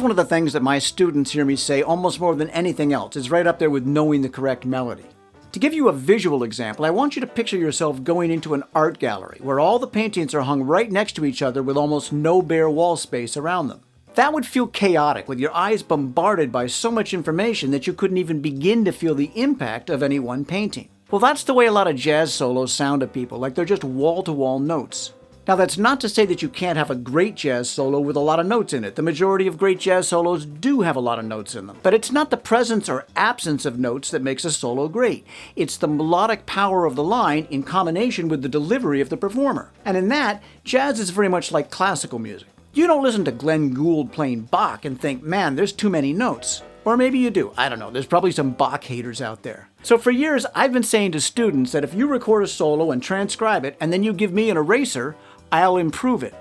is one of the things that my students hear me say almost more than anything else. It's right up there with knowing the correct melody. To give you a visual example, I want you to picture yourself going into an art gallery where all the paintings are hung right next to each other with almost no bare wall space around them. That would feel chaotic, with your eyes bombarded by so much information that you couldn't even begin to feel the impact of any one painting. Well, that's the way a lot of jazz solos sound to people, like they're just wall-to-wall notes. Now, that's not to say that you can't have a great jazz solo with a lot of notes in it. The majority of great jazz solos do have a lot of notes in them. But it's not the presence or absence of notes that makes a solo great. It's the melodic power of the line in combination with the delivery of the performer. And in that, jazz is very much like classical music. You don't listen to Glenn Gould playing Bach and think, man, there's too many notes. Or maybe you do. I don't know. There's probably some Bach haters out there. So for years, I've been saying to students that if you record a solo and transcribe it, and then you give me an eraser, I'll improve it.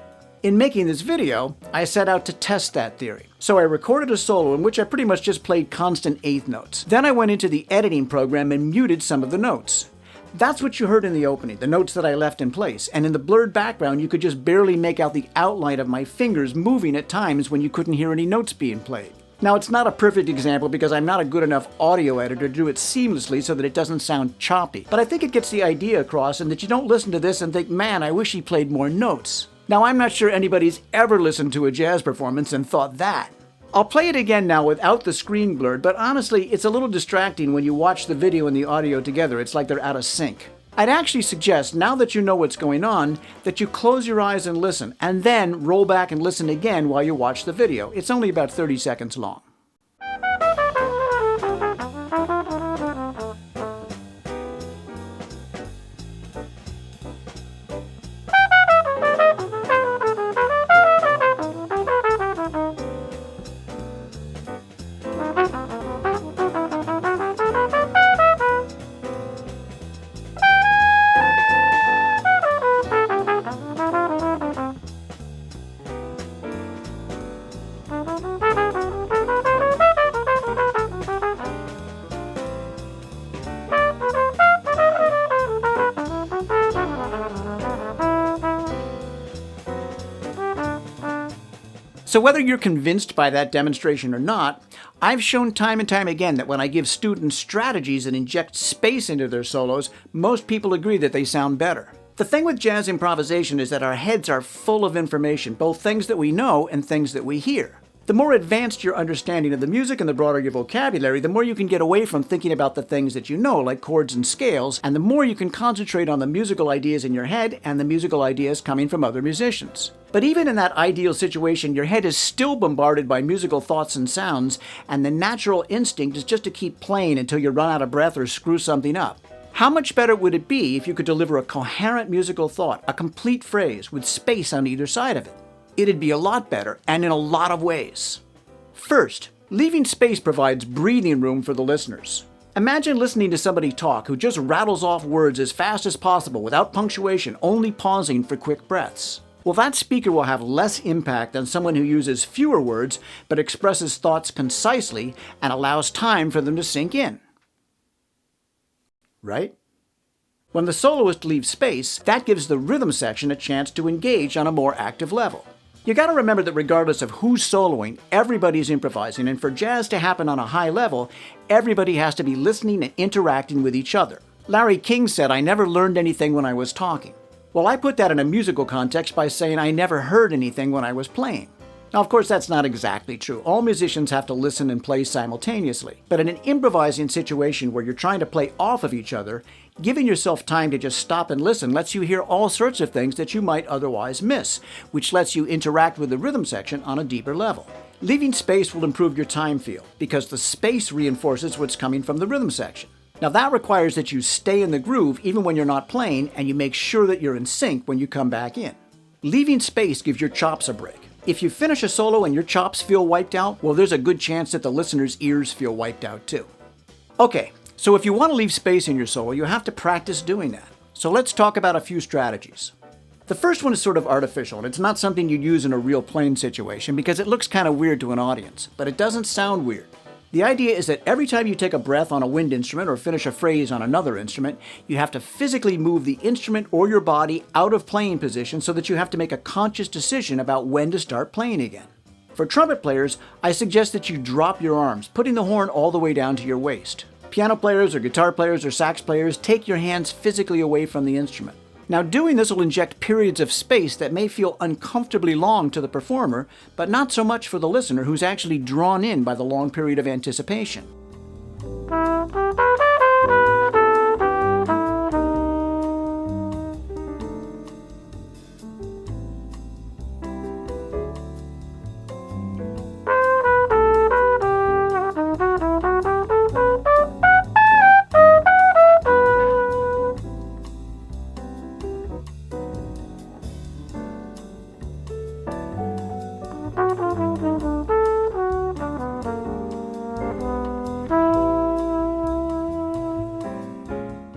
In making this video, I set out to test that theory. So I recorded a solo in which I pretty much just played constant eighth notes. Then I went into the editing program and muted some of the notes. That's what you heard in the opening, the notes that I left in place. And in the blurred background, you could just barely make out the outline of my fingers moving at times when you couldn't hear any notes being played. Now, it's not a perfect example because I'm not a good enough audio editor to do it seamlessly so that it doesn't sound choppy. But I think it gets the idea across, and that you don't listen to this and think, man, I wish he played more notes. Now, I'm not sure anybody's ever listened to a jazz performance and thought that. I'll play it again now without the screen blurred, but honestly, it's a little distracting when you watch the video and the audio together. It's like they're out of sync. I'd actually suggest, now that you know what's going on, that you close your eyes and listen, and then roll back and listen again while you watch the video. It's only about 30 seconds long. So whether you're convinced by that demonstration or not, I've shown time and time again that when I give students strategies and inject space into their solos, most people agree that they sound better. The thing with jazz improvisation is that our heads are full of information, both things that we know and things that we hear. The more advanced your understanding of the music and the broader your vocabulary, the more you can get away from thinking about the things that you know, like chords and scales, and the more you can concentrate on the musical ideas in your head and the musical ideas coming from other musicians. But even in that ideal situation, your head is still bombarded by musical thoughts and sounds, and the natural instinct is just to keep playing until you run out of breath or screw something up. How much better would it be if you could deliver a coherent musical thought, a complete phrase, with space on either side of it? It'd be a lot better, and in a lot of ways. First, leaving space provides breathing room for the listeners. Imagine listening to somebody talk who just rattles off words as fast as possible without punctuation, only pausing for quick breaths. Well, that speaker will have less impact than someone who uses fewer words but expresses thoughts concisely and allows time for them to sink in. Right? When the soloist leaves space, that gives the rhythm section a chance to engage on a more active level. You gotta remember that regardless of who's soloing, everybody's improvising, and for jazz to happen on a high level, everybody has to be listening and interacting with each other. Larry King said, "I never learned anything when I was talking." Well, I put that in a musical context by saying I never heard anything when I was playing. Now, of course, that's not exactly true. All musicians have to listen and play simultaneously. But in an improvising situation where you're trying to play off of each other, giving yourself time to just stop and listen lets you hear all sorts of things that you might otherwise miss, which lets you interact with the rhythm section on a deeper level. Leaving space will improve your time feel, because the space reinforces what's coming from the rhythm section. Now, that requires that you stay in the groove even when you're not playing, and you make sure that you're in sync when you come back in. Leaving space gives your chops a break. If you finish a solo and your chops feel wiped out, well, there's a good chance that the listener's ears feel wiped out too. Okay, so if you want to leave space in your solo, you have to practice doing that. So let's talk about a few strategies. The first one is sort of artificial, and it's not something you'd use in a real playing situation because it looks kind of weird to an audience, but it doesn't sound weird. The idea is that every time you take a breath on a wind instrument or finish a phrase on another instrument, you have to physically move the instrument or your body out of playing position so that you have to make a conscious decision about when to start playing again. For trumpet players, I suggest that you drop your arms, putting the horn all the way down to your waist. Piano players or guitar players or sax players, take your hands physically away from the instrument. Now, doing this will inject periods of space that may feel uncomfortably long to the performer, but not so much for the listener who's actually drawn in by the long period of anticipation.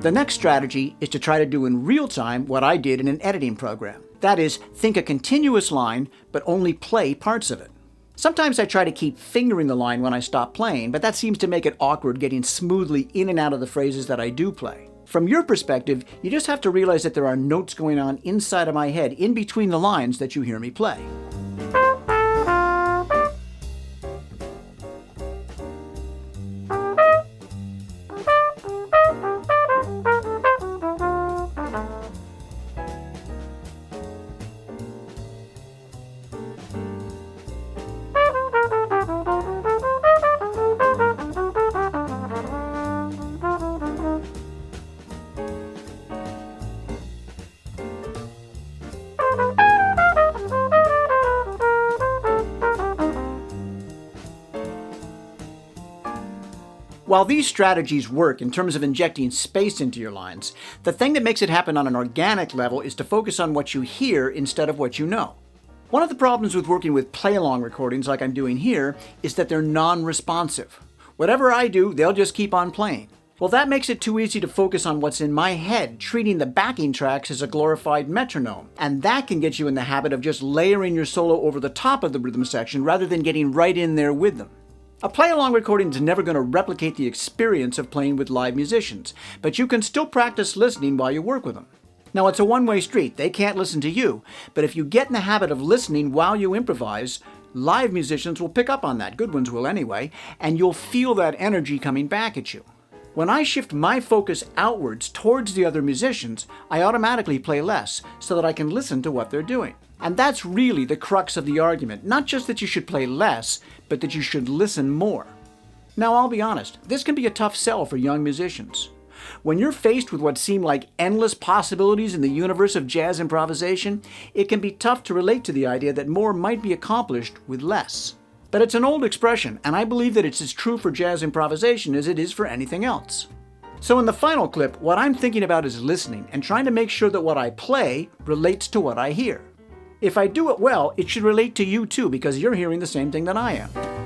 The next strategy is to try to do in real time what I did in an editing program. That is, think a continuous line, but only play parts of it. Sometimes I try to keep fingering the line when I stop playing, but that seems to make it awkward getting smoothly in and out of the phrases that I do play. From your perspective, you just have to realize that there are notes going on inside of my head in between the lines that you hear me play. While these strategies work in terms of injecting space into your lines, the thing that makes it happen on an organic level is to focus on what you hear instead of what you know. One of the problems with working with play-along recordings like I'm doing here is that they're non-responsive. Whatever I do, they'll just keep on playing. Well, that makes it too easy to focus on what's in my head, treating the backing tracks as a glorified metronome. And that can get you in the habit of just layering your solo over the top of the rhythm section rather than getting right in there with them. A play-along recording is never going to replicate the experience of playing with live musicians, but you can still practice listening while you work with them. Now, it's a one-way street. They can't listen to you, but if you get in the habit of listening while you improvise, live musicians will pick up on that, good ones will anyway, and you'll feel that energy coming back at you. When I shift my focus outwards towards the other musicians, I automatically play less so that I can listen to what they're doing. And that's really the crux of the argument, not just that you should play less, but that you should listen more. Now, I'll be honest, this can be a tough sell for young musicians. When you're faced with what seem like endless possibilities in the universe of jazz improvisation, it can be tough to relate to the idea that more might be accomplished with less. But it's an old expression, and I believe that it's as true for jazz improvisation as it is for anything else. So in the final clip, what I'm thinking about is listening and trying to make sure that what I play relates to what I hear. If I do it well, it should relate to you too, because you're hearing the same thing that I am.